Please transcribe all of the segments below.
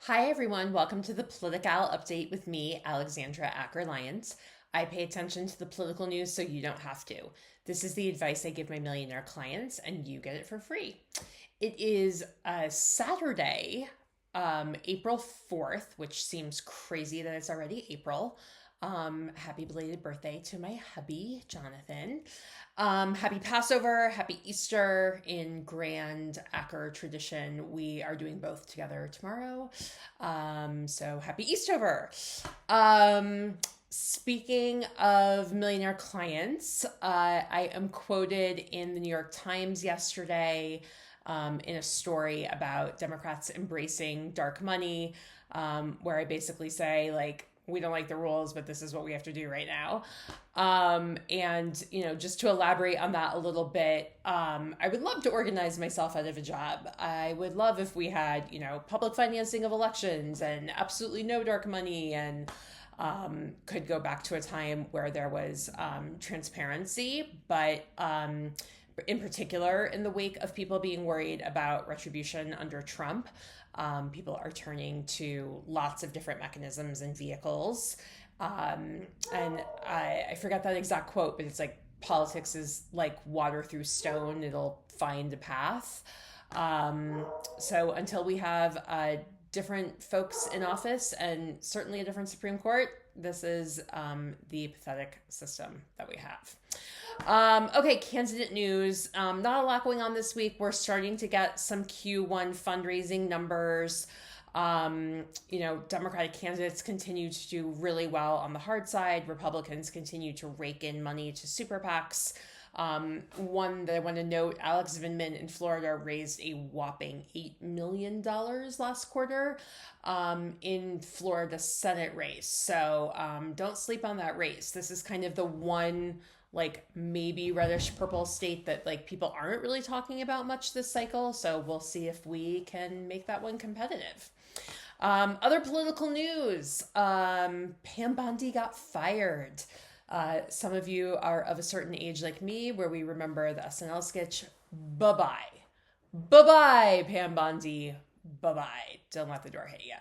Hi, everyone. Welcome to the PoliticAL update with me, Alexandra Acker-Lyons. I pay attention to the political news so you don't have to. This is the advice I give my millionaire clients, and you get it for free. It is Saturday, April 4th, which seems crazy that it's already April. Happy belated birthday to my hubby, Jonathan. Happy Passover, happy Easter in grand Acker tradition. We are doing both together tomorrow. So happy Eastover. Speaking of millionaire clients, I am quoted in the New York Times yesterday in a story about Democrats embracing dark money, where I basically say, like, we don't like the rules, but this is what we have to do right now. Just to elaborate on that a little bit, I would love to organize myself out of a job. I would love if we had, public financing of elections and absolutely no dark money, and could go back to a time where there was transparency. But in particular, in the wake of people being worried about retribution under Trump, people are turning to lots of different mechanisms and vehicles. And I forgot that exact quote, but it's like, politics is like water through stone. It'll find a path. So until we have different folks in office and certainly a different Supreme Court, this is the pathetic system that we have. Okay, candidate news. Not a lot going on this week. We're starting to get some Q1 fundraising numbers. Democratic candidates continue to do really well on the hard side. Republicans continue to rake in money to super PACs. One that I want to note, Alex Vindman in Florida raised a whopping $8 million last quarter in Florida Senate race. So don't sleep on that race. This is kind of the one maybe reddish purple state that people aren't really talking about much this cycle. So we'll see if we can make that one competitive. Other political news, Pam Bondi got fired. Some of you are of a certain age like me where we remember the SNL sketch, bye-bye. Bye-bye, Pam Bondi. Bye-bye. Don't let the door hit you.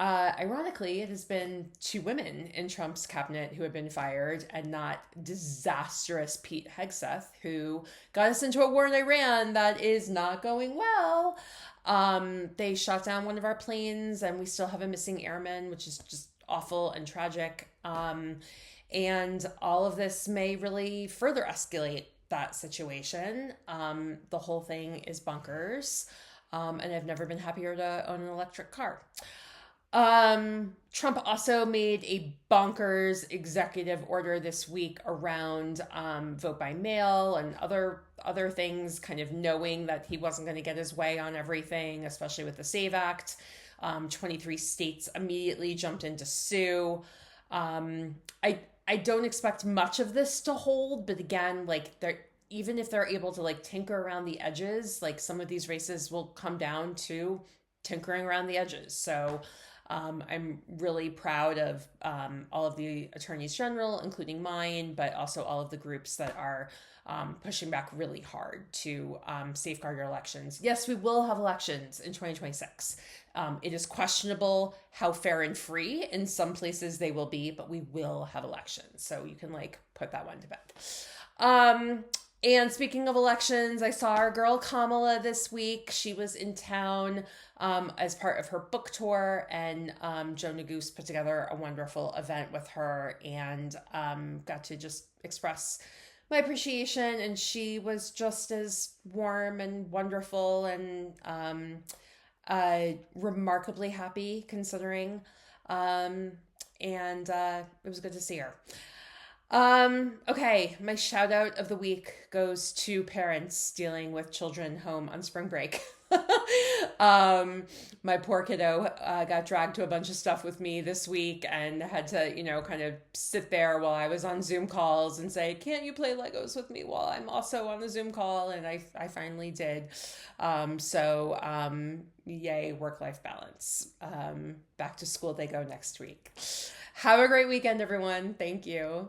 Ironically, it has been two women in Trump's cabinet who have been fired, and not disastrous Pete Hegseth, who got us into a war in Iran that is not going well. They shot down one of our planes, and we still have a missing airman, which is just awful and tragic. And all of this may really further escalate that situation. The whole thing is bonkers. And I've never been happier to own an electric car. Trump also made a bonkers executive order this week around vote by mail and other things, kind of knowing that he wasn't going to get his way on everything, especially with the SAVE Act. 23 states immediately jumped in to sue. I don't expect much of this to hold, but again, even if they're able to tinker around the edges, some of these races will come down to tinkering around the edges. So I'm really proud of all of the attorneys general, including mine, but also all of the groups that are pushing back really hard to safeguard our elections. Yes, we will have elections in 2026. It is questionable how fair and free in some places they will be, but we will have elections. So you can put that one to bed. And speaking of elections, I saw our girl Kamala this week. She was in town as part of her book tour, and Joe Neguse put together a wonderful event with her, and got to just express my appreciation. And she was just as warm and wonderful and remarkably happy considering. And it was good to see her. Okay, my shout out of the week goes to parents dealing with children home on spring break. My poor kiddo got dragged to a bunch of stuff with me this week and had to, kind of sit there while I was on Zoom calls and say, can't you play Legos with me while I'm also on the Zoom call? And I finally did. Yay, work-life balance. Back to school they go next week. Have a great weekend, everyone. Thank you.